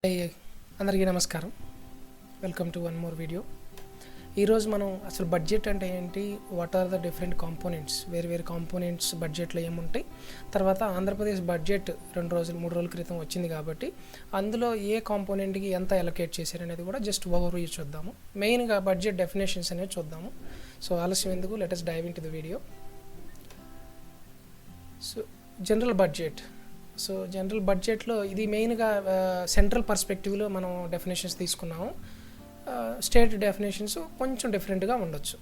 Hi అందరికీ నమస్కారం. Welcome to one more video. ఈరోజు మనం అసలు బడ్జెట్ అంటే ఏంటి, what are the different components, వేరు కాంపోనెంట్స్ బడ్జెట్లో ఏముంటాయి, తర్వాత ఆంధ్రప్రదేశ్ బడ్జెట్ 2-3 రోజుల క్రితం వచ్చింది కాబట్టి అందులో ఏ కాంపోనెంట్కి ఎంత అలొకేట్ చేశారనేది కూడా జస్ట్ ఓవర్వ్యూ చూద్దాము. మెయిన్గా బడ్జెట్ డెఫినేషన్స్ అనేవి చూద్దాము. సో ఆలస్యం ఎందుకు, let us dive into the video. So general బడ్జెట్లో ఇది మెయిన్గా సెంట్రల్ పర్స్పెక్టివ్లో మనం డెఫినేషన్స్ తీసుకున్నాము. స్టేట్ డెఫినేషన్స్ కొంచెం డిఫరెంట్గా ఉండొచ్చు.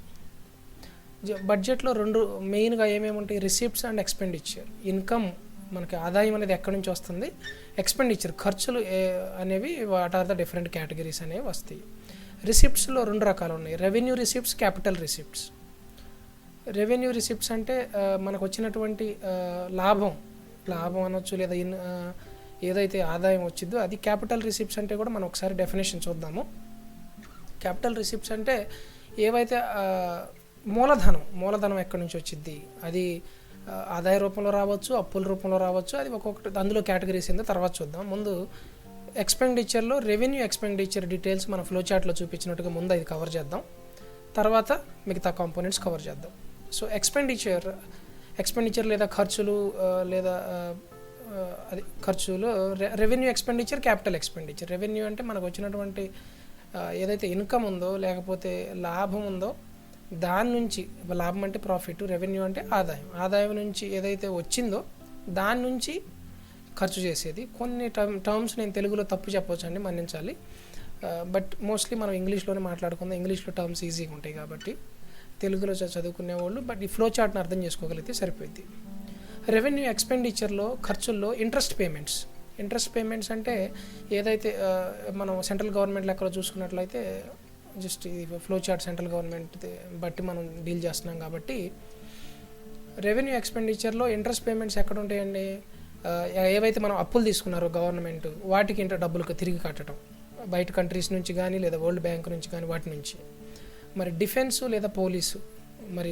బడ్జెట్లో రెండు మెయిన్గా ఏమేమి ఉంటాయి, రిసీప్ట్స్ అండ్ ఎక్స్పెండిచర్. ఇన్కమ్ మనకి ఆదాయం అనేది ఎక్కడి నుంచి వస్తుంది, ఎక్స్పెండిచర్ ఖర్చులు అనేవి what are the different categories అనేవి వస్తాయి. రిసిప్ట్స్లో 2 రకాలు ఉన్నాయి, revenue receipts, capital receipts. Revenue receipts అంటే మనకు వచ్చినటువంటి లాభం అనొచ్చు, లేదా ఏదైతే ఆదాయం వచ్చిందో అది. క్యాపిటల్ రిసిప్ట్స్ అంటే కూడా మనం ఒకసారి డెఫినేషన్ చూద్దాము. క్యాపిటల్ రిసిప్ట్స్ అంటే ఏవైతే మూలధనం ఎక్కడి నుంచి వచ్చింది, అది ఆదాయ రూపంలో రావచ్చు, అప్పుల రూపంలో రావచ్చు, అది ఒక్కొక్కటి అందులో కేటగిరీస్ ఏందో తర్వాత చూద్దాం. ముందు ఎక్స్పెండిచర్లో రెవెన్యూ ఎక్స్పెండిచర్ డీటెయిల్స్ మన ఫ్లో చార్ట్లో చూపించినట్టుగా ముందు అది కవర్ చేద్దాం, తర్వాత మిగతా కాంపోనెంట్స్ కవర్ చేద్దాం. సో ఎక్స్పెండిచర్ లేదా ఖర్చులు, లేదా అది ఖర్చులు, revenue expenditure, capital expenditure. Revenue అంటే మనకు వచ్చినటువంటి ఏదైతే ఇన్కమ్ ఉందో లేకపోతే లాభం ఉందో దాని నుంచి, లాభం అంటే ప్రాఫిట్, రెవెన్యూ అంటే ఆదాయం నుంచి ఏదైతే వచ్చిందో దాని నుంచి ఖర్చు చేసేది. కొన్ని టర్మ్స్ నేను తెలుగులో తప్పు చెప్పవచ్చు అండి, మన్నించాలి. బట్ మోస్ట్లీ మనం ఇంగ్లీష్లోనే మాట్లాడుకుందాం, ఇంగ్లీష్లో టర్మ్స్ ఈజీగా ఉంటాయి కాబట్టి తెలుగులో చదువుకునే వాళ్ళు బట్ ఈ ఫ్లో చార్ట్ని అర్థం చేసుకోగలిగితే సరిపోయింది. రెవెన్యూ ఎక్స్పెండిచర్లో ఖర్చుల్లో ఇంట్రెస్ట్ పేమెంట్స్ అంటే ఏదైతే మనం సెంట్రల్ గవర్నమెంట్ లెక్కలో చూసుకున్నట్లయితే, జస్ట్ ఈ ఫ్లో చార్ట్ సెంట్రల్ గవర్నమెంట్ బట్టి మనం డీల్ చేస్తున్నాం కాబట్టి రెవెన్యూ ఎక్స్పెండిచర్లో ఇంట్రెస్ట్ పేమెంట్స్ ఎక్కడ ఉంటాయండి, ఏవైతే మనం అప్పులు తీసుకున్నారో గవర్నమెంట్ వాటికి డబ్బులు తిరిగి కట్టడం, బయట కంట్రీస్ నుంచి కానీ లేదా వరల్డ్ బ్యాంక్ నుంచి కానీ వాటి నుంచి. మరి డిఫెన్సు లేదా పోలీసు, మరి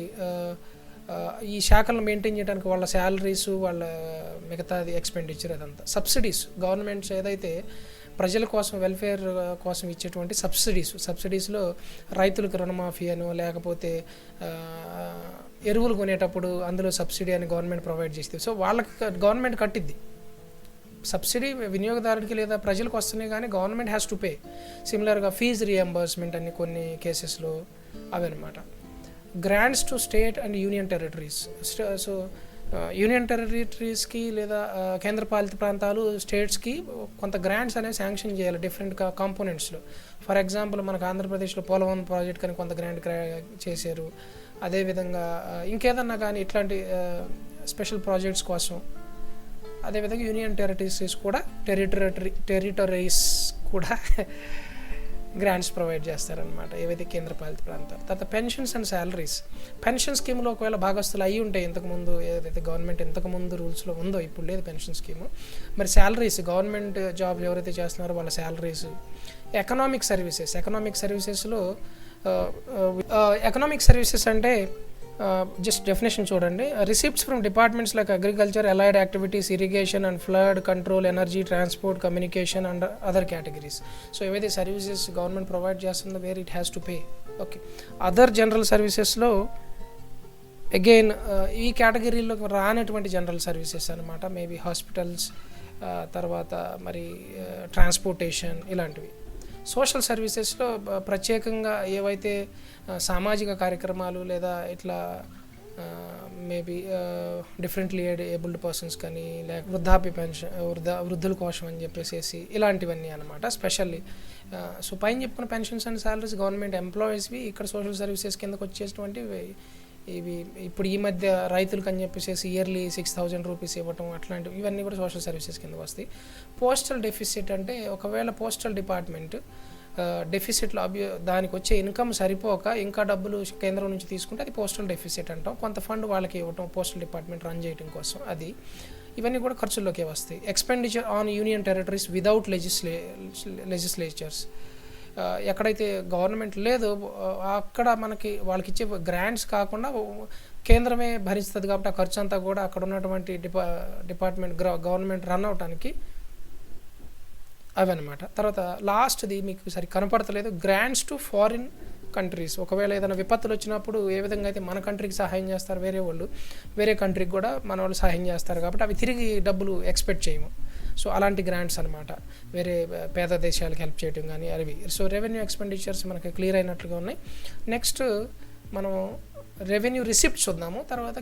ఈ శాఖలను మెయింటైన్ చేయడానికి వాళ్ళ శాలరీసు, వాళ్ళ మిగతాది ఎక్స్పెండిచర్, అదంతా. సబ్సిడీస్, గవర్నమెంట్స్ ఏదైతే ప్రజల కోసం వెల్ఫేర్ కోసం ఇచ్చేటువంటి సబ్సిడీస్లో రైతులకు రుణమాఫీ అనో లేకపోతే ఎరువులు కొనేటప్పుడు అందులో సబ్సిడీ అని గవర్నమెంట్ ప్రొవైడ్ చేస్తుంది. సో వాళ్ళకి గవర్నమెంట్ కట్టిద్ది సబ్సిడీ, వినియోగదారుడికి లేదా ప్రజలకు వస్తున్నాయి కానీ గవర్నమెంట్ హ్యాస్ టు పే. సిమిలర్గా ఫీజు రియంబర్స్మెంట్ అని కొన్ని కేసెస్లో అవన్నమాట. Grants to state and union territories. So union టెరిటరీస్కి లేదా కేంద్రపాలిత ప్రాంతాలు, స్టేట్స్కి కొంత గ్రాంట్స్ అనేవి శాంక్షన్ చేయాలి డిఫరెంట్ కాంపోనెంట్స్లో. ఫర్ ఎగ్జాంపుల్ మనకు ఆంధ్రప్రదేశ్లో పోలవరం ప్రాజెక్ట్ కానీ కొంత గ్రాంట్ చేశారు. అదేవిధంగా ఇంకేదన్నా కానీ ఇట్లాంటి స్పెషల్ ప్రాజెక్ట్స్ కోసం. అదేవిధంగా యూనియన్ టెరిటరీస్ కూడా గ్రాంట్స్ ప్రొవైడ్ చేస్తారనమాట, ఏవైతే కేంద్రపాలిత ప్రాంతాలు. తర్వాత పెన్షన్స్ అండ్ శాలరీస్. పెన్షన్ స్కీమ్లో ఒకవేళ భాగస్తులు అయ్యి ఉంటాయి ఇంతకుముందు, ఏదైతే గవర్నమెంట్ ఇంతకుముందు రూల్స్లో ఉందో, ఇప్పుడు లేదు పెన్షన్ స్కీము. మరి శాలరీస్, గవర్నమెంట్ జాబ్ ఎవరైతే చేస్తున్నారో వాళ్ళ శాలరీస్. ఎకనామిక్ సర్వీసెస్లో ఎకనామిక్ సర్వీసెస్ అంటే జస్ట్ డెఫినేషన్ చూడండి. Receipts from departments like agriculture, allied activities, irrigation and flood control, energy, transport, communication and other categories. So ఏవైతే సర్వీసెస్ గవర్నమెంట్ ప్రొవైడ్ చేస్తుందో where it has to pay. Okay. Other general సర్వీసెస్లో again ఈ కేటగిరీలోకి రానటువంటి general services అనమాట, maybe hospitals, తర్వాత మరి transportation, ఇలాంటివి. సోషల్ సర్వీసెస్లో ప్రత్యేకంగా ఏవైతే సామాజిక కార్యక్రమాలు లేదా ఇట్లా మేబీ డిఫరెంట్లీ ఏబుల్డ్ పర్సన్స్ కానీ, లేక వృద్ధాప్య పెన్షన్, వృద్ధుల కోసం అని చెప్పేసి ఇలాంటివన్నీ అనమాట స్పెషల్లీ. సో పైన చెప్పుకున్న పెన్షన్స్ అండ్ శాలరీస్ గవర్నమెంట్ ఎంప్లాయీస్వి. ఇక్కడ సోషల్ సర్వీసెస్ కిందకు వచ్చేటువంటి ఇవి ఇప్పుడు ఈ మధ్య రైతులకు అని చెప్పేసి ఇయర్లీ 6,000 రూపీస్ ఇవ్వటం, అట్లాంటివి ఇవన్నీ కూడా సోషల్ సర్వీసెస్ కిందకు వస్తాయి. పోస్టల్ డెఫిసిట్ అంటే ఒకవేళ పోస్టల్ డిపార్ట్మెంట్ డెఫిసిట్లో దానికి వచ్చే ఇన్కమ్ సరిపోక ఇంకా డబ్బులు కేంద్రం నుంచి తీసుకుంటే అది పోస్టల్ డెఫిసిట్ అంటాం. కొంత ఫండ్ వాళ్ళకి ఇవ్వటం పోస్టల్ డిపార్ట్మెంట్ రన్ చేయడం కోసం, అది. ఇవన్నీ కూడా ఖర్చుల్లోకే వస్తాయి. Expenditure on union territories without legislatures. ఎక్కడైతే గవర్నమెంట్ లేదో అక్కడ మనకి వాళ్ళకి ఇచ్చే గ్రాంట్స్ కాకుండా కేంద్రమే భరిస్తుంది కాబట్టి ఆ ఖర్చు అంతా కూడా అక్కడ ఉన్నటువంటి డిపార్ట్మెంట్ గవర్నమెంట్ రన్ అవడానికి అవన్నమాట. తర్వాత లాస్ట్ది మీకు సరి కనపడతలేదు, గ్రాంట్స్ టు ఫారిన్ కంట్రీస్. ఒకవేళ ఏదైనా విపత్తులు వచ్చినప్పుడు ఏ విధంగా అయితే మన కంట్రీకి సహాయం చేస్తారు వేరే వాళ్ళు, వేరే కంట్రీకి కూడా మన వాళ్ళు సహాయం చేస్తారు, కాబట్టి అవి తిరిగి డబ్బులు ఎక్స్పెక్ట్ చేయము. సో అలాంటి గ్రాంట్స్ అనమాట, వేరే పేద దేశాలకు హెల్ప్ చేయడం కానీ అవి. సో రెవెన్యూ ఎక్స్పెండిచర్స్ మనకి క్లియర్ అయినట్లుగా ఉన్నాయి. నెక్స్ట్ మనం రెవెన్యూ రిసిప్ట్స్ చూద్దాము, తర్వాత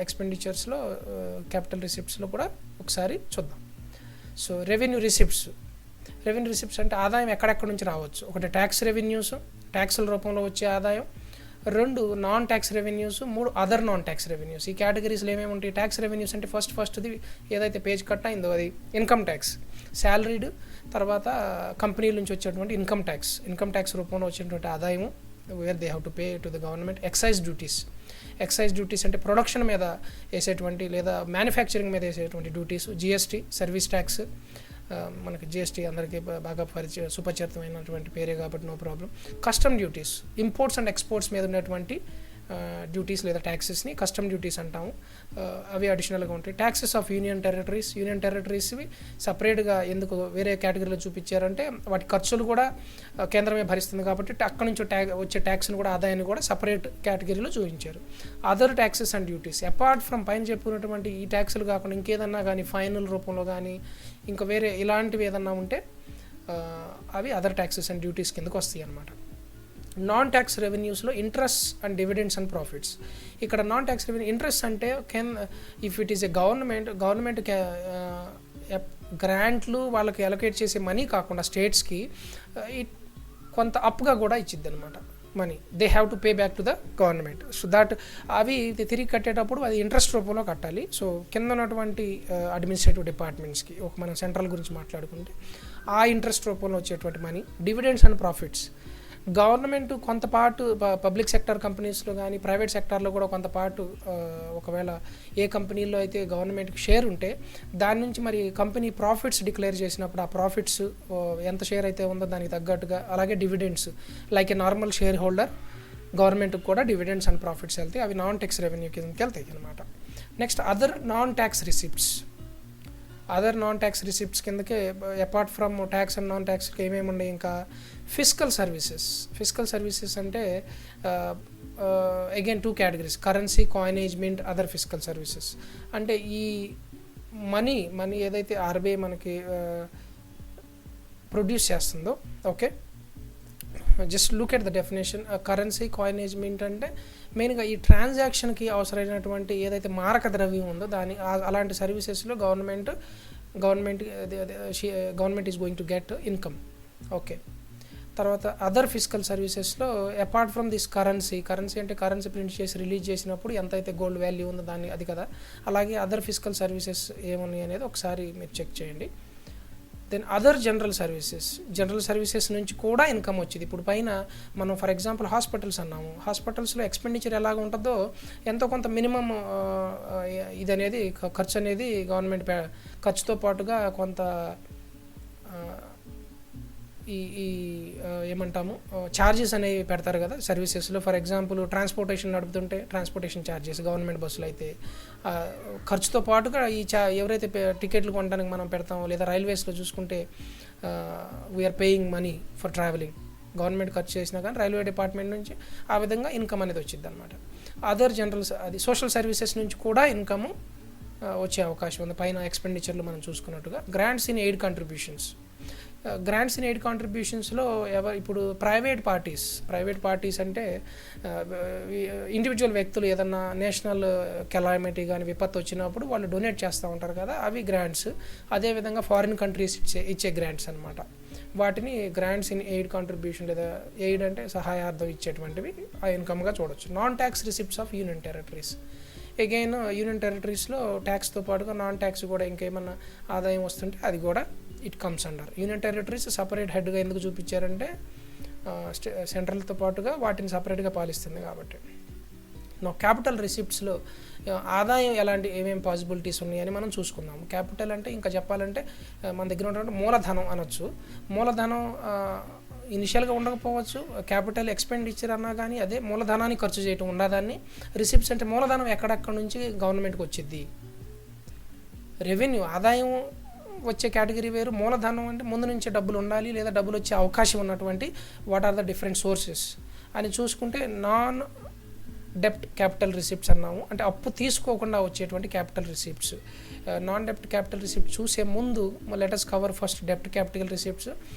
ఎక్స్పెండిచర్స్లో క్యాపిటల్ రిసిప్ట్స్లో కూడా ఒకసారి చూద్దాం. సో రెవెన్యూ రిసిప్ట్స్ అంటే ఆదాయం ఎక్కడెక్కడ నుంచి రావచ్చు. ఒకటి ట్యాక్స్ రెవెన్యూస్, ట్యాక్సుల రూపంలో వచ్చే ఆదాయం. 2 non tax revenues. 3 other non tax revenues. ఈ కేటగిరీస్లో ఏమేమి ఉంటాయి? ట్యాక్స్ రెవెన్యూస్ అంటే ఫస్ట్ది ఏదైతే పేజ్ కట్ అయిందో అది ఇన్కమ్ ట్యాక్స్, శాలరీడ్, తర్వాత కంపెనీల నుంచి వచ్చేటువంటి ఇన్కమ్ ట్యాక్స్ రూపంలో వచ్చేటువంటి ఆదాయము, where they have to pay to the government. Excise duties అంటే ప్రొడక్షన్ మీద వేసేటువంటి లేదా మ్యానుఫ్యాక్చరింగ్ మీద వేసేటువంటి డ్యూటీస్. జిఎస్టీ, సర్వీస్ ట్యాక్స్, మనకి జిఎస్టీ అందరికీ బాగా సుపరిచితమైనటువంటి పేరే కాబట్టి no problem. Custom duties, imports and exports మీద ఉన్నటువంటి డ్యూటీస్ లేదా ట్యాక్సెస్ని కస్టమ్ డ్యూటీస్ అంటాము. అవి అడిషనల్గా ఉంటాయి. ట్యాక్సెస్ ఆఫ్ యూనియన్ టెరిటరీస్వి సపరేట్గా ఎందుకు వేరే కేటగిరీలో చూపించారంటే వాటి ఖర్చులు కూడా కేంద్రమే భరిస్తుంది కాబట్టి అక్కడి నుంచి వచ్చే ట్యాక్స్ని కూడా, ఆదాయాన్ని కూడా సపరేట్ కేటగిరీలో చూపించారు. Other taxes and duties, apart from పైన చెప్పుకున్నటువంటి ఈ ట్యాక్సులు కాకుండా ఇంకేదన్నా కానీ ఫైనల్ రూపంలో కానీ ఇంకా వేరే ఇలాంటివి ఏదన్నా ఉంటే అవి అదర్ ట్యాక్సెస్ అండ్ డ్యూటీస్ కిందకు వస్తాయి అన్నమాట. నాన్ ట్యాక్స్ రెవెన్యూస్లో interest and dividends and profits. ఇక్కడ నాన్ ట్యాక్స్ రెవెన్యూ ఇంట్రెస్ట్ అంటే if it is a government గ్రాంట్లు వాళ్ళకి అలొకేట్ చేసే మనీ కాకుండా స్టేట్స్కి కొంత అప్గా కూడా ఇచ్చిద్ది అనమాట. Money they have to pay back to the government. So that అవి తిరిగి కట్టేటప్పుడు అది ఇంట్రెస్ట్ రూపంలో కట్టాలి. సో కింద ఉన్నటువంటి అడ్మినిస్ట్రేటివ్ డిపార్ట్మెంట్స్కి, మనం సెంట్రల్ గురించి మాట్లాడుకుంటే ఆ ఇంట్రెస్ట్ రూపంలో వచ్చేటువంటి money. Dividends and profits, government కొంత పార్ట్ పబ్లిక్ సెక్టర్ కంపెనీస్లో కానీ ప్రైవేట్ సెక్టార్లో కూడా కొంత పార్ట్, ఒకవేళ ఏ కంపెనీల్లో అయితే గవర్నమెంట్కి షేర్ ఉంటే దాని నుంచి మరి కంపెనీ ప్రాఫిట్స్ డిక్లేర్ చేసినప్పుడు ఆ ప్రాఫిట్స్ ఎంత షేర్ అయితే ఉందో దానికి తగ్గట్టుగా, అలాగే డివిడెండ్స్ లైక్ ఏ నార్మల్ షేర్ హోల్డర్ గవర్నమెంట్కి కూడా డివిడెండ్స్ అండ్ ప్రాఫిట్స్ వెళ్తాయి. అవి నాన్ ట్యాక్స్ రెవెన్యూ కిందకి వెళ్తాయి అనమాట. Next other non tax receipts కిందకే apart from tax and non ట్యాక్స్కి ఏమేమి ఉన్నాయి? ఇంకా ఫిస్కల్ సర్వీసెస్ అంటే again 2 categories, currency, coinage, mint, other fiscal services. అంటే ఈ మనీ ఏదైతే ఆర్బీఐ మనకి ప్రొడ్యూస్ చేస్తుందో, okay, just look at the definition. Currency, coinage, mint అంటే మెయిన్గా ఈ ట్రాన్సాక్షన్కి అవసరమైనటువంటి ఏదైతే మారక ద్రవ్యం ఉందో అలాంటి సర్వీసెస్లో government is going to get income. Okay, తర్వాత అదర్ ఫిస్కల్ సర్వీసెస్లో అపార్ట్ ఫ్రమ్ దిస్ కరెన్సీ అంటే కరెన్సీ ప్రింట్ చేసి రిలీజ్ చేసినప్పుడు ఎంతైతే గోల్డ్ వాల్యూ ఉందో దాన్ని, అది కదా. అలాగే అదర్ ఫిస్కల్ సర్వీసెస్ ఏమున్నాయి అనేది ఒకసారి మీరు చెక్ చేయండి. దెన్ అదర్ జనరల్ సర్వీసెస్ నుంచి కూడా ఇన్కమ్ వచ్చింది. ఇప్పుడు పైన మనం ఫర్ ఎగ్జాంపుల్ హాస్పిటల్స్ అన్నాము, హాస్పిటల్స్లో ఎక్స్పెండిచర్ ఎలాగ ఉంటుందో ఎంతో కొంత మినిమం ఇది అనేది ఖర్చు అనేది గవర్నమెంట్ ఖర్చుతో పాటుగా కొంత ఈ ఏమంటాము ఛార్జెస్ అనేవి పెడతారు కదా సర్వీసెస్లో. ఫర్ ఎగ్జాంపుల్ ట్రాన్స్పోర్టేషన్ నడుపుతుంటే ట్రాన్స్పోర్టేషన్ ఛార్జెస్, గవర్నమెంట్ బస్సులు అయితే ఖర్చుతో పాటుగా ఎవరైతే టికెట్లు కొనడానికి మనం పెడతామో, లేదా రైల్వేస్లో చూసుకుంటే we're paying money for travelling, government ఖర్చు చేసినా కానీ రైల్వే డిపార్ట్మెంట్ నుంచి ఆ విధంగా ఇన్కమ్ అనేది వచ్చింది అనమాట. అదర్ అది సోషల్ సర్వీసెస్ నుంచి కూడా ఇన్కమ్ వచ్చే అవకాశం ఉంది పైన ఎక్స్పెండిచర్లు మనం చూసుకున్నట్టుగా. గ్రాంట్స్ ఇన్ ఎయిడ్ కాంట్రిబ్యూషన్స్లో ఇప్పుడు ప్రైవేట్ పార్టీస్ అంటే ఇండివిజువల్ వ్యక్తులు ఏదన్నా నేషనల్ కెలామిటీ కానీ విపత్తు వచ్చినప్పుడు వాళ్ళు డొనేట్ చేస్తూ ఉంటారు కదా, అవి గ్రాంట్స్. అదేవిధంగా ఫారిన్ కంట్రీస్ ఇచ్చే గ్రాంట్స్ అనమాట. వాటిని గ్రాంట్స్ ఇన్ ఎయిడ్ కాంట్రిబ్యూషన్, లేదా ఎయిడ్ అంటే సహాయార్థం ఇచ్చేటువంటివి ఆ ఇన్కమ్గా చూడవచ్చు. Non tax receipts of union territories, again union టెరిటరీస్లో ట్యాక్స్తో పాటుగా నాన్ ట్యాక్స్ కూడా ఇంకేమన్నా ఆదాయం వస్తుంటే అది కూడా it comes under. Union territories separate హెడ్గా ఎందుకు చూపించారంటే సెంట్రల్తో పాటుగా వాటిని సపరేట్గా పాలిస్తుంది కాబట్టి. నా క్యాపిటల్ రిసిప్ట్స్లో ఆదాయం ఏమేమి పాసిబిలిటీస్ ఉన్నాయని మనం చూసుకుందాం. క్యాపిటల్ అంటే ఇంకా చెప్పాలంటే మన దగ్గర ఉన్నటువంటి మూలధనం అనొచ్చు. మూలధనం ఇనిషియల్గా ఉండకపోవచ్చు, క్యాపిటల్ ఎక్స్పెండిచర్ అన్నా కానీ అదే మూలధనాన్ని ఖర్చు చేయటం ఉన్నదాన్ని. రిసిప్ట్స్ అంటే మూలధనం ఎక్కడెక్కడ నుంచి గవర్నమెంట్కి వచ్చింది, రెవెన్యూ ఆదాయం వచ్చే కేటగిరీ వేరు. మూలధనం అంటే ముందు నుంచే డబ్బులు ఉండాలి లేదా డబ్బులు వచ్చే అవకాశం ఉన్నటువంటి what are the different sources అని చూసుకుంటే నాన్ డెప్ట్ క్యాపిటల్ రిసిప్ట్స్ అన్నాము. అంటే అప్పు తీసుకోకుండా వచ్చేటువంటి క్యాపిటల్ రిసిప్ట్స్. నాన్ డెప్ట్ క్యాపిటల్ రిసిప్ట్ చూసే ముందు లెటస్ కవర్ ఫస్ట్ డెప్ట్ క్యాపిటల్ రిసిప్ట్స్.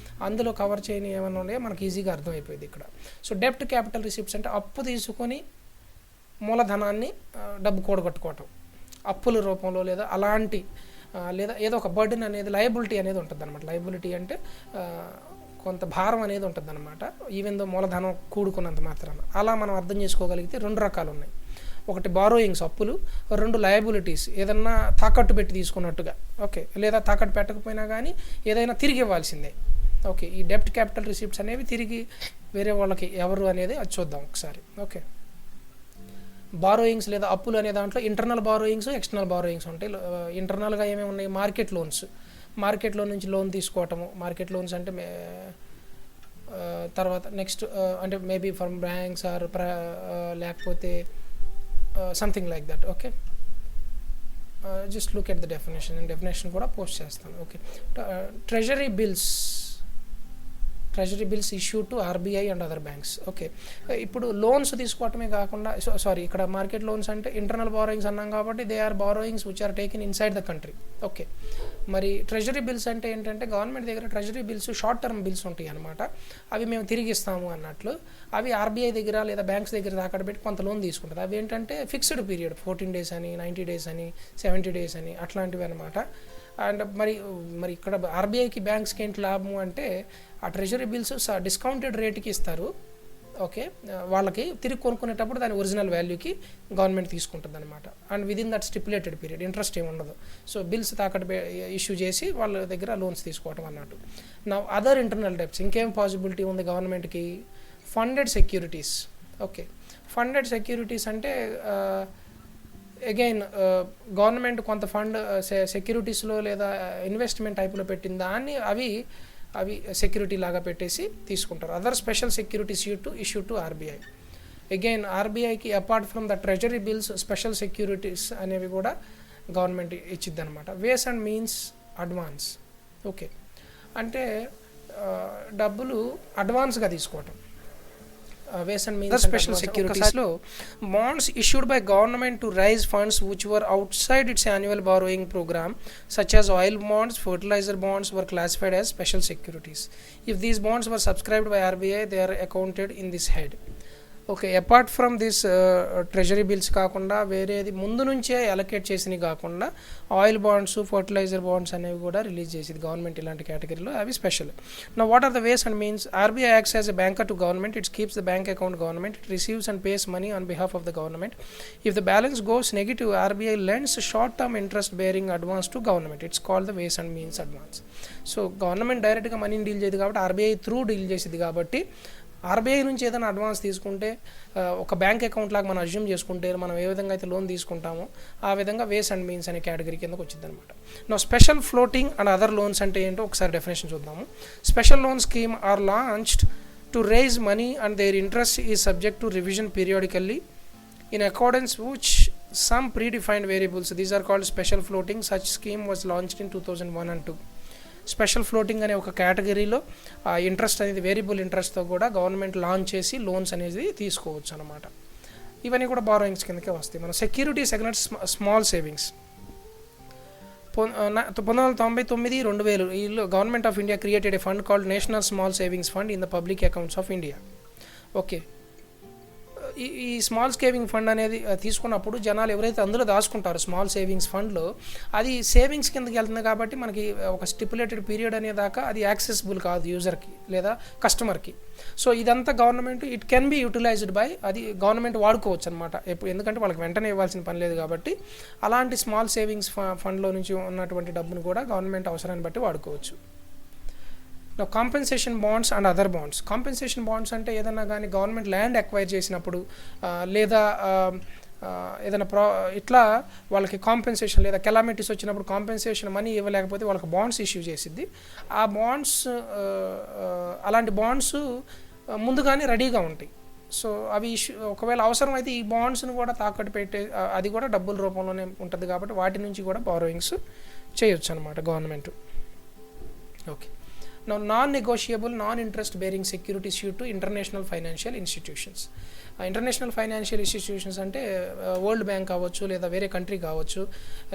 అందులో కవర్ చేయని ఏమైనా ఉన్నాయో మనకి ఈజీగా అర్థమైపోయింది ఇక్కడ. సో డెప్ట్ క్యాపిటల్ రిసిప్ట్స్ అంటే అప్పు తీసుకొని మూలధనాన్ని డబ్బు కూడగట్టుకోవటం అప్పుల రూపంలో లేదా అలాంటి లేదా ఏదో ఒక బర్డెన్ అనేది లయబిలిటీ అనేది ఉంటుంది అనమాట. లయబిలిటీ అంటే కొంత భారం అనేది ఉంటుంది అనమాట, ఈవెన్ దో మూలధనం కూడుకున్నంత మాత్రాన. అలా మనం అర్థం చేసుకోగలిగితే రెండు రకాలు ఉన్నాయి. ఒకటి బారోయింగ్స్ అప్పులు, రెండు లయబిలిటీస్ ఏదన్నా తాకట్టు పెట్టి తీసుకున్నట్టుగా, ఓకే, లేదా తాకట్టు పెట్టకపోయినా కానీ ఏదైనా తిరిగి ఇవ్వాల్సిందే. ఓకే, ఈ డెప్ట్ క్యాపిటల్ రిసిప్ట్స్ అనేవి తిరిగి వేరే వాళ్ళకి ఎవరు అనేది అది చూద్దాం ఒకసారి. ఓకే, బారోయింగ్స్ లేదా అప్పులు అనే దాంట్లో ఇంటర్నల్ బారోయింగ్స్, ఎక్స్టర్నల్ బారోయింగ్స్ ఉంటాయి. ఇంటర్నల్గా ఏమేమి ఉన్నాయి? మార్కెట్ లోన్స్, మార్కెట్లో నుంచి లోన్ తీసుకోవటము. మార్కెట్ లోన్స్ అంటే తర్వాత నెక్స్ట్ అంటే మేబీ ఫ్రమ్ బ్యాంక్స్ ఆర్ లేకపోతే something like that. Okay, just look at the definition. నేను డెఫినేషన్ కూడా పోస్ట్ చేస్తాను. Okay, treasury bills issue to RBI and other banks. Okay, ఇప్పుడు లోన్స్ తీసుకోవటమే కాకుండా సారీ ఇక్కడ మార్కెట్ లోన్స్ అంటే ఇంటర్నల్ బారోయింగ్స్ అన్నాం కాబట్టి they are borrowings which are taken inside the country. Okay, మరి ట్రెజరీ బిల్స్ అంటే ఏంటంటే గవర్నమెంట్ దగ్గర treasury bills short term bills ఉంటాయి అనమాట. అవి మేము తిరిగి ఇస్తాము అన్నట్లు. అవి ఆర్బీఐ దగ్గర లేదా బ్యాంక్స్ దగ్గర తాకట్టు పెట్టి కొంత లోన్ తీసుకుంటుంది. అవి ఏంటంటే ఫిక్స్డ్ పీరియడ్, 14 days అని, 90 days అని, 70 days అని, అట్లాంటివి అనమాట. అండ్ మరి ఇక్కడ ఆర్బీఐకి బ్యాంక్స్కి ఏంటి లాభము అంటే ఆ ట్రెజరీ బిల్స్ డిస్కౌంటెడ్ రేట్కి ఇస్తారు. ఓకే, వాళ్ళకి తిరిగి కొనుక్కునేటప్పుడు దాని ఒరిజినల్ వాల్యూకి గవర్నమెంట్ తీసుకుంటుంది అనమాట. And within that stipulated period, interest ఏమి ఉండదు. సో బిల్స్ తాకట్టు ఇష్యూ చేసి వాళ్ళ దగ్గర లోన్స్ తీసుకోవటం అన్నట్టు. నా అదర్ ఇంటర్నల్ డెప్ట్స్ ఇంకేం పాసిబిలిటీ ఉంది గవర్నమెంట్కి? Funded securities. Okay, funded securities అంటే అగైన్ గవర్నమెంట్ కొంత ఫండ్ సెక్యూరిటీస్లో లేదా ఇన్వెస్ట్మెంట్ టైప్లో పెట్టిన దాన్ని అవి సెక్యూరిటీ లాగా పెట్టేసి తీసుకుంటారు. Other special securities issue to RBI. Again ఆర్బీఐకి apart from the treasury bills special securities అనేవి కూడా గవర్నమెంట్ ఇచ్చిద్ది అనమాట. Ways and means advance. Okay, అంటే డబ్బులు అడ్వాన్స్గా తీసుకోవటం. వేస్ అండ్ మీన్స్ స్పెషల్ సెక్యూరిటీస్లో bonds issued by government to raise funds which were outside its annual borrowing programme such as oil bonds, fertilizer bonds were classified as special securities. If these bonds were subscribed by RBI, they are accounted in this head. Okay, apart from this treasury bills కాకుండా వేరేది ముందు నుంచే allocate చేసినవి కాకుండా oil bonds, fertiliser bonds అనేవి కూడా release చేసేది government ఇలాంటి కేటగిరీలో. అవి స్పెషల్. నా what are the ways and means? RBI acts as a banker to government. It's keeps the bank account government. It receives and pays money on behalf of the government. If the balance goes negative, RBI lends short term interest bearing advance to government. It's called the ways and means advance. So government డైరెక్ట్గా మనీని deal చేయదు కాబట్టి RBI through deal చేసేది కాబట్టి RBI నుంచి ఏదైనా advance తీసుకుంటే ఒక బ్యాంక్ అకౌంట్ లాగా మనం అజ్యూమ్ చేసుకుంటే మనం ఏ విధంగా అయితే లోన్ తీసుకుంటామో ఆ విధంగా వేస్ అండ్ మీన్స్ అనే కేటగిరీ కిందకు వచ్చింది అనమాట. నా special floating and other loans అంటే ఏంటో ఒకసారి డెఫినేషన్ చూద్దాము. Special loan scheme are launched to raise money and their interest is subject to revision periodically in accordance which some predefined variables. These are called special floating. Such scheme was launched in 2001 and 2. Special floating అనే ఒక కేటగిరీలో interest అనేది variable ఇంట్రెస్ట్తో కూడా government launch చేసి loans అనేది తీసుకోవచ్చు అనమాట. ఇవన్నీ కూడా బారోయింగ్స్ కిందకే వస్తాయి. మన సెక్యూరిటీస్ అగైన్స్ స్మాల్ సేవింగ్స్ 1999, 2000 ఈలో government of India created a fund called national small savings fund in the public accounts of India. Okay, ఈ స్మాల్ సేవింగ్ ఫండ్ అనేది తీసుకున్నప్పుడు జనాలు ఎవరైతే అందులో దాచుకుంటారో స్మాల్ సేవింగ్స్ ఫండ్లో అది సేవింగ్స్ కిందకి వెళ్తుంది కాబట్టి మనకి ఒక స్టిపులేటెడ్ పీరియడ్ అనేదాకా అది యాక్సెసిబుల్ కాదు యూజర్కి లేదా కస్టమర్కి. సో ఇదంతా government it can be utilized by అది గవర్నమెంట్ వాడుకోవచ్చు అనమాట. ఎందుకంటే వాళ్ళకి వెంటనే ఇవ్వాల్సిన పని లేదు కాబట్టి అలాంటి స్మాల్ సేవింగ్స్ ఫండ్లో నుంచి ఉన్నటువంటి డబ్బును కూడా గవర్నమెంట్ అవసరాన్ని బట్టి వాడుకోవచ్చు. Compensation bonds and other bonds. Compensation bonds అంటే ఏదైనా కానీ గవర్నమెంట్ ల్యాండ్ అక్వైర్ చేసినప్పుడు లేదా ఏదైనా ఇట్లా వాళ్ళకి కాంపెన్సేషన్ లేదా కెలామిటీస్ వచ్చినప్పుడు కాంపెన్సేషన్ మనీ ఇవ్వలేకపోతే వాళ్ళకి బాండ్స్ ఇష్యూ చేసిద్ది. ఆ బాండ్స్ అలాంటి బాండ్స్ ముందుగానే రెడీగా ఉంటాయి. సో అవి ఒకవేళ అవసరం అయితే ఈ బాండ్స్ను కూడా తాకట్టు పెట్టే అది కూడా డబ్బుల రూపంలోనే ఉంటుంది కాబట్టి వాటి నుంచి కూడా బారోయింగ్స్ చేయొచ్చు అనమాట government. Okay. Now non negotiable non interest bearing securities issue to international financial institutions. International financial institutions అంటే వరల్డ్ బ్యాంక్ కావచ్చు, లేదా వేరే కంట్రీ కావచ్చు,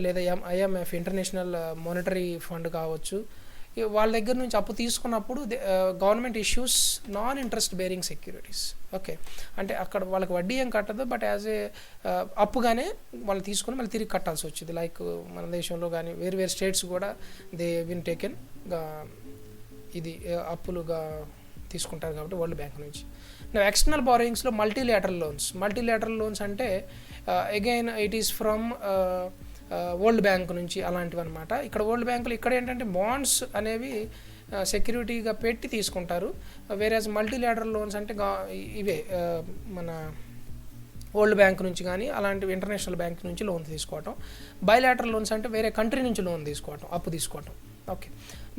లేదా IMF ఇంటర్నేషనల్ మానిటరీ ఫండ్ కావచ్చు. వాళ్ళ దగ్గర నుంచి అప్పు తీసుకున్నప్పుడు government issues non interest bearing securities. Okay, అంటే అక్కడ వాళ్ళకి వడ్డీ ఏం కట్టదు, బట్ యాజ్ ఏ అప్పుగానే వాళ్ళు తీసుకుని మళ్ళీ తిరిగి కట్టాల్సి వచ్చింది. లైక్ మన దేశంలో కానీ వేరు స్టేట్స్ కూడా దే విన్ టేకెన్ ఇది అప్పులుగా తీసుకుంటారు కాబట్టి వరల్డ్ బ్యాంక్ నుంచి. ఎక్స్టర్నల్ బారోయింగ్స్లో మల్టీలేటరల్ లోన్స్ అంటే again it is from world bank నుంచి అలాంటివి అనమాట. ఇక్కడ వరల్డ్ బ్యాంకులు ఇక్కడ ఏంటంటే బాండ్స్ అనేవి సెక్యూరిటీగా పెట్టి తీసుకుంటారు. వేరేజ్ మల్టీలేటరల్ లోన్స్ అంటే ఇవే మన వరల్డ్ బ్యాంక్ నుంచి కానీ అలాంటివి ఇంటర్నేషనల్ బ్యాంక్ నుంచి లోన్ తీసుకోవటం. బైలాటరల్ లోన్స్ అంటే వేరే కంట్రీ నుంచి లోన్ తీసుకోవటం, అప్పు తీసుకోవటం. ఓకే,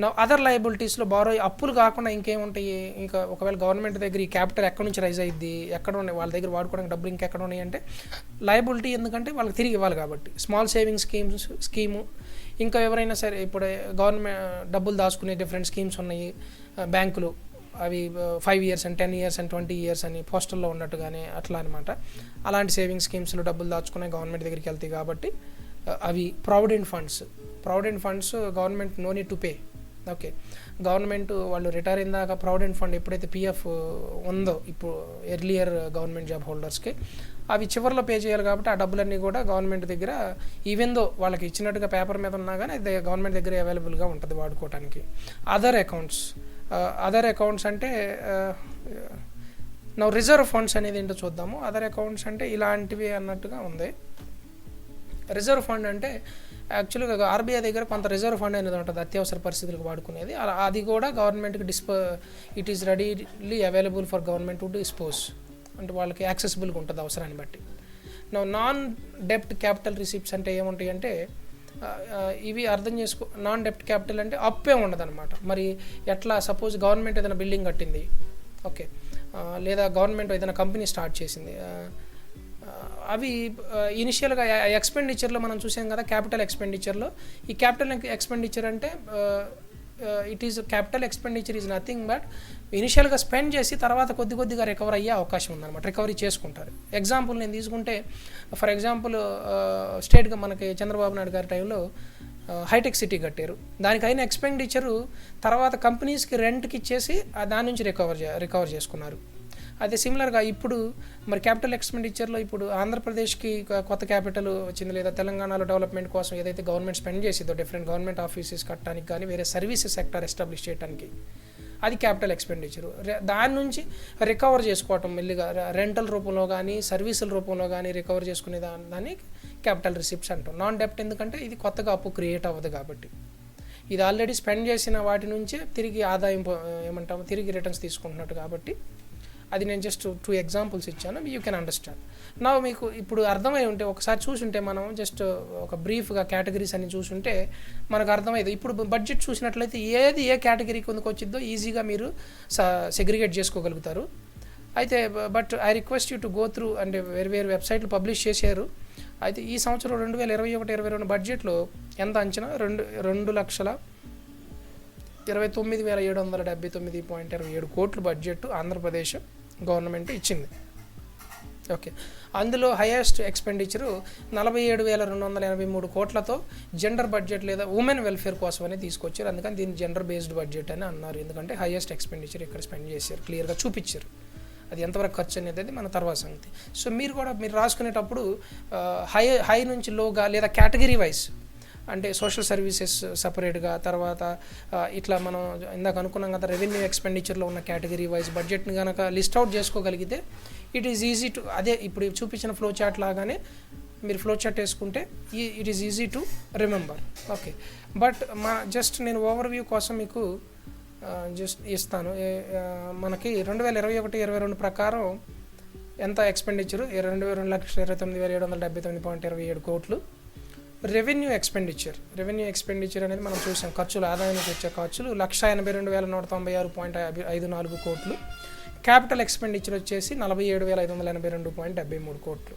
నా అదర్ లయబిలిటీస్లో అప్పులు కాకుండా ఇంకేముంటాయి? ఇంకా ఒకవేళ గవర్నమెంట్ దగ్గర ఈ క్యాపిటల్ ఎక్కడి నుంచి రైజ్ అయ్యిద్ది, ఎక్కడ ఉన్నాయి వాళ్ళ దగ్గర వాడుకోవడానికి డబ్బులు ఇంకెక్కడ ఉన్నాయి అంటే లయబిలిటీ, ఎందుకంటే వాళ్ళకి తిరిగి ఇవ్వాలి కాబట్టి. స్మాల్ సేవింగ్స్ స్కీము, ఇంకా ఎవరైనా సరే ఇప్పుడు గవర్నమెంట్ డబ్బులు దాచుకునే డిఫరెంట్ స్కీమ్స్ ఉన్నాయి బ్యాంకులు, అవి 5 years and 10 years and 20 years అని పోస్టల్లో ఉన్నట్టుగానే అట్లా అనమాట. అలాంటి సేవింగ్ స్కీమ్స్లో డబ్బులు దాచుకునే గవర్నమెంట్ దగ్గరికి వెళ్తాయి కాబట్టి అవి. Provident funds government no need to pay. Okay, government వాళ్ళు రిటైర్ అయిన దాకా ప్రావిడెంట్ ఫండ్ ఎప్పుడైతే PF ఉందో ఇప్పుడు ఎర్లియర్ గవర్నమెంట్ జాబ్ హోల్డర్స్కి, అవి చివరిలో పే చేయాలి కాబట్టి ఆ డబ్బులన్నీ కూడా గవర్నమెంట్ దగ్గర ఈవెన్ దో వాళ్ళకి ఇచ్చినట్టుగా పేపర్ మీద ఉన్నా కానీ అది గవర్నమెంట్ దగ్గర అవైలబుల్గా ఉంటుంది వాడుకోవడానికి. అదర్ అకౌంట్స్ అంటే నా రిజర్వ్ ఫండ్స్ అనేది ఏంటో చూద్దాము. అదర్ అకౌంట్స్ అంటే ఇలాంటివి అన్నట్టుగా ఉంది. రిజర్వ్ ఫండ్ అంటే యాక్చువల్గా RBI దగ్గర కొంత రిజర్వ్ ఫండ్ అనేది ఉంటుంది అత్యవసర పరిస్థితులకు వాడుకునేది. అది కూడా గవర్నమెంట్కి it is readily available for government to dispose, అంటే వాళ్ళకి యాక్సెసిబుల్గా ఉంటుంది అవసరాన్ని బట్టి. నాన్ డెప్ట్ క్యాపిటల్ రిసిప్ట్స్ అంటే ఏముంటాయి అంటే ఇవి అర్థం నాన్ డెప్ట్ క్యాపిటల్ అంటే అప్పే ఉండదు అనమాట. మరి ఎట్లా, సపోజ్ గవర్నమెంట్ ఏదైనా బిల్డింగ్ కట్టింది, ఓకే, లేదా గవర్నమెంట్ ఏదైనా కంపెనీ స్టార్ట్ చేసింది, అవి ఇనిషియల్గా ఎక్స్పెండిచర్లో మనం చూసాం కదా, క్యాపిటల్ ఎక్స్పెండిచర్లో. ఈ క్యాపిటల్ ఎక్స్పెండిచర్ అంటే capital expenditure is nothing but ఇనిషియల్గా స్పెండ్ చేసి తర్వాత కొద్దిగా రికవర్ అయ్యే అవకాశం ఉందన్నమాట, రికవరీ చేసుకుంటారు. ఎగ్జాంపుల్ నేను తీసుకుంటే, ఫర్ ఎగ్జాంపుల్ స్టేట్గా మనకి చంద్రబాబు నాయుడు గారి టైంలో హైటెక్ సిటీ కట్టారు. దానికైన ఎక్స్పెండిచరు తర్వాత కంపెనీస్కి రెంట్కి ఇచ్చేసి దాని నుంచి రికవర్ చేసుకున్నారు. అదే సిమిలర్గా ఇప్పుడు మరి క్యాపిటల్ ఎక్స్పెండిచర్లో ఇప్పుడు ఆంధ్రప్రదేశ్కి కొత్త క్యాపిటల్ వచ్చింది, లేదా తెలంగాణలో డెవలప్మెంట్ కోసం ఏదైతే గవర్నమెంట్ స్పెండ్ చేసిందో డిఫరెంట్ గవర్నమెంట్ ఆఫీసెస్ కట్టడానికి కానీ వేరే సర్వీసెస్ సెక్టర్ ఎస్టాబ్లిష్ చేయడానికి, అది క్యాపిటల్ ఎక్స్పెండిచర్. దాని నుంచి రికవర్ చేసుకోవటం మెల్లిగా రెంటల్ రూపంలో కానీ సర్వీసుల రూపంలో కానీ రికవర్ చేసుకునే దాన్ని క్యాపిటల్ రిసిప్ట్స్ అంటాం. నాన్ డెప్ట్ ఎందుకంటే ఇది కొత్తగా అప్పు క్రియేట్ అవ్వదు కాబట్టి, ఇది ఆల్రెడీ స్పెండ్ చేసిన వాటి నుంచే తిరిగి ఆదాయం ఏమంటాము తిరిగి రిటర్న్స్ తీసుకుంటున్నట్టు కాబట్టి అది నేను జస్ట్ 2 ఎగ్జాంపుల్స్ ఇచ్చాను, యూ కెన్ అండర్స్టాండ్. నా మీకు ఇప్పుడు అర్థమై ఉంటే ఒకసారి చూసుంటే మనం జస్ట్ ఒక బ్రీఫ్గా కేటగిరీస్ అని చూసుంటే మనకు అర్థమైంది. ఇప్పుడు బడ్జెట్ చూసినట్లయితే ఏది ఏ కేటగిరీ కిందకు వచ్చిందో ఈజీగా మీరు సెగ్రిగేట్ చేసుకోగలుగుతారు. అయితే but I request you to go through, అంటే వేరు వెబ్సైట్లు పబ్లిష్ చేశారు. అయితే ఈ సంవత్సరం 2021-22 బడ్జెట్లో ఎంత అంచనా, 2,29,779.27 కోట్ల బడ్జెట్ ఆంధ్రప్రదేశ్ గవర్నమెంట్ ఇచ్చింది. ఓకే, అందులో హైయెస్ట్ ఎక్స్పెండిచరు 47,283 కోట్లతో జెండర్ బడ్జెట్ లేదా ఉమెన్ వెల్ఫేర్ కోసం అనేది తీసుకొచ్చారు. అందుకని దీన్ని జెండర్ బేస్డ్ బడ్జెట్ అని అన్నారు, ఎందుకంటే హైయెస్ట్ ఎక్స్పెండిచర్ ఇక్కడ స్పెండ్ చేశారు, క్లియర్గా చూపించారు. అది ఎంతవరకు ఖర్చు అనేది మన తర్వాత సంగతి. సో మీరు రాసుకునేటప్పుడు హై నుంచి లోగా లేదా కేటగిరీ వైజ్, అంటే సోషల్ సర్వీసెస్ సపరేట్గా, తర్వాత ఇట్లా మనం ఇందాక అనుకున్నాం కదా రెవెన్యూ ఎక్స్పెండిచర్లో ఉన్న కేటగిరీ వైజ్ బడ్జెట్ని కనుక లిస్ట్ అవుట్ చేసుకోగలిగితే ఇట్ ఈజ్ ఈజీ టు, అదే ఇప్పుడు చూపించిన ఫ్లో చార్ట్ లాగానే మీరు ఫ్లో చార్ట్ వేసుకుంటే it is easy to remember. Okay, but just నేను ఓవర్వ్యూ కోసం మీకు జస్ట్ ఇస్తాను. మనకి 2021-22 ప్రకారం ఎంత ఎక్స్పెండిచరు, 2,29,779.27 కోట్లు. రెవెన్యూ ఎక్స్పెండిచర్ అనేది మనం చూసాం, ఖర్చులు ఆదాయం నుంచి వచ్చే ఖర్చులు 182,196.54 కోట్లు. క్యాపిటల్ ఎక్స్పెండిచర్ వచ్చేసి 47,582.73 కోట్లు.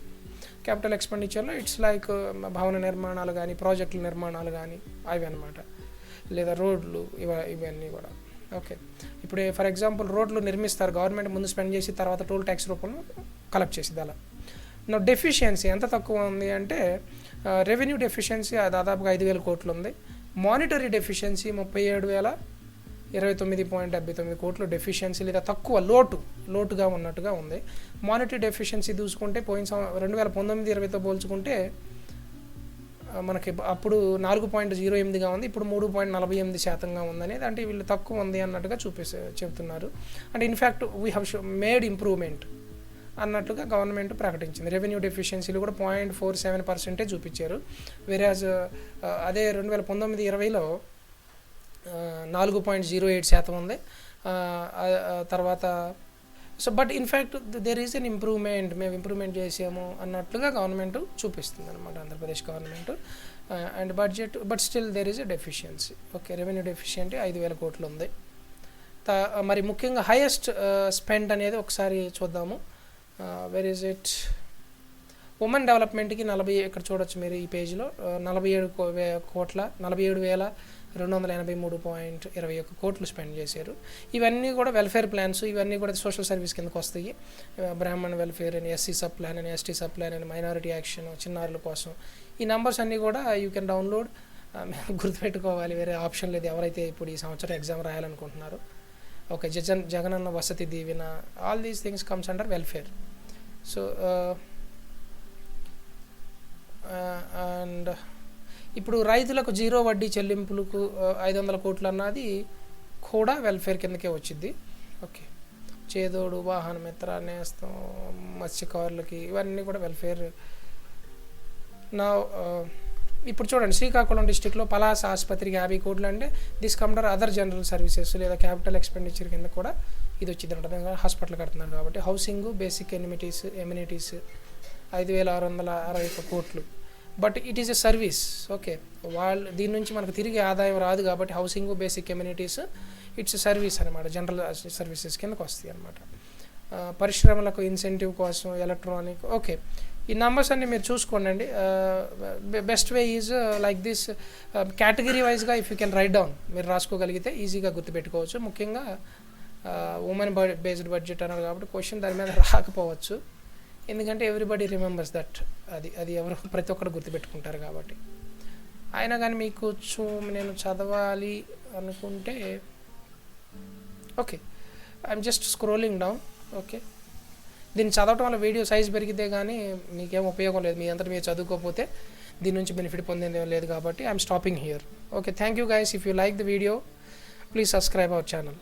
క్యాపిటల్ ఎక్స్పెండిచర్లో ఇట్స్ లైక్ భవన నిర్మాణాలు కానీ ప్రాజెక్టుల నిర్మాణాలు కానీ అవి అనమాట. లేదా రోడ్లు ఇవన్నీ కూడా. ఓకే, ఇప్పుడు ఫర్ ఎగ్జాంపుల్ రోడ్లు నిర్మిస్తారు, గవర్నమెంట్ ముందు స్పెండ్ చేసి తర్వాత టోల్ ట్యాక్స్ రూపంలో కలెక్ట్ చేసింది. అలా డెఫిషియన్సీ ఎంత తక్కువ ఉంది అంటే రెవెన్యూ డెఫిషియన్సీ దాదాపుగా 5,000 కోట్లు ఉంది. మానిటరీ డెఫిషియన్సీ 37,029.79 కోట్లు డెఫిషియన్సీ లేదా తక్కువ లోటుగా ఉన్నట్టుగా ఉంది. మానిటరీ డెఫిషియన్సీ చూసుకుంటే 2019-20తో పోల్చుకుంటే మనకి అప్పుడు 4.08గా ఉంది, ఇప్పుడు 3.48% ఉందనేది, అంటే వీళ్ళు తక్కువ ఉంది అన్నట్టుగా చెబుతున్నారు. అంటే in fact we have made improvement అన్నట్టుగా గవర్నమెంట్ ప్రకటించింది. రెవెన్యూ డెఫిషియన్సీలు కూడా 0.47% చూపించారు. వేరేజ్ అదే 2019-20లో 4.08% ఉంది. తర్వాత but in fact there is an improvement, మేము ఇంప్రూవ్మెంట్ చేసాము అన్నట్లుగా గవర్నమెంట్ చూపిస్తుంది అనమాట, Andhra Pradesh government. And but still there is a deficiency. Okay, revenue deficiency 5,000 కోట్లు ఉంది. మరి ముఖ్యంగా హైయెస్ట్ స్పెండ్ అనేది ఒకసారి చూద్దాము. Where is it? ఉమెన్ డెవలప్మెంట్కి 40, ఇక్కడ చూడొచ్చు మీరు ఈ పేజ్లో 47,283.21 కోట్లు స్పెండ్ చేశారు. ఇవన్నీ కూడా వెల్ఫేర్ ప్లాన్స్, ఇవన్నీ కూడా సోషల్ సర్వీస్ కిందకు వస్తాయి. బ్రాహ్మణ్ వెల్ఫేర్ అని, ఎస్సీ సబ్ ప్లాన్ అని, ఎస్టీ సబ్ ప్లాన్ అని, మైనారిటీ యాక్షన్, చిన్నారుల కోసం. ఈ నంబర్స్ అన్నీ కూడా యూ కెన్ డౌన్లోడ్. గుర్తుపెట్టుకోవాలి, వేరే ఆప్షన్ లేదు. ఎవరైతే ఇప్పుడు ఈ సంవత్సరం exam రాయాలనుకుంటున్నారో. Okay, Jagananna Vasathi Deevena, all these things comes under welfare. So and ఇప్పుడు రైతులకు 0 వడ్డీ చెల్లింపులకు 500 కోట్లు అన్నది కూడా వెల్ఫేర్ కిందకే వచ్చింది. ఓకే, చేదోడు, వాహన మిత్ర, నేస్తం, మత్స్యకారులకి, ఇవన్నీ కూడా వెల్ఫేర్. నా ఇప్పుడు చూడండి, శ్రీకాకుళం డిస్టిక్లో పలాస ఆసుపత్రికి 50 కోట్లు, అంటే దిస్ కమ్డర్ అదర్ జనరల్ సర్వీసెస్ లేదా క్యాపిటల్ ఎక్స్పెండిచర్ కింద కూడా ఇది వచ్చింది అంటే హాస్పిటల్ కడుతున్నారు కాబట్టి. హౌసింగ్, బేసిక్ ఎమ్యూనిటీస్ 5,661 కోట్లు. But it is a service. Okay, దీని నుంచి మనకు తిరిగి ఆదాయం రాదు కాబట్టి housing, basic amenities it's service అనమాట, జనరల్ సర్వీసెస్ కిందకు వస్తాయి అనమాట. పరిశ్రమలకు ఇన్సెంటివ్ కోసం, ఎలక్ట్రానిక్. ఓకే, ఈ నెంబర్స్ అన్ని మీరు చూసుకోండి. Best way is like this, category వైజ్గా if you can write down, మీరు రాసుకోగలిగితే ఈజీగా గుర్తుపెట్టుకోవచ్చు. ముఖ్యంగా ఉమెన్ బేస్డ్ బడ్జెట్ అన్నారు కాబట్టి క్వశ్చన్ దాని మీద రాకపోవచ్చు, ఎందుకంటే ఎవ్రీబడి రిమెంబర్స్ దట్, అది ఎవరు ప్రతి ఒక్కరు గుర్తుపెట్టుకుంటారు కాబట్టి. అయినా కానీ మీకు నేను చదవాలి అనుకుంటే okay, I'm just scrolling down. Okay, దీన్ని చదవటం వల్ల వీడియో సైజ్ పెరిగితే కానీ మీకేం ఉపయోగం లేదు, మీ అంతటా మీరు చదువుకోకపోతే దీని నుంచి బెనిఫిట్ పొందేది లేదు కాబట్టి I'm stopping here. Okay, thank you guys. If you like the video please subscribe our channel.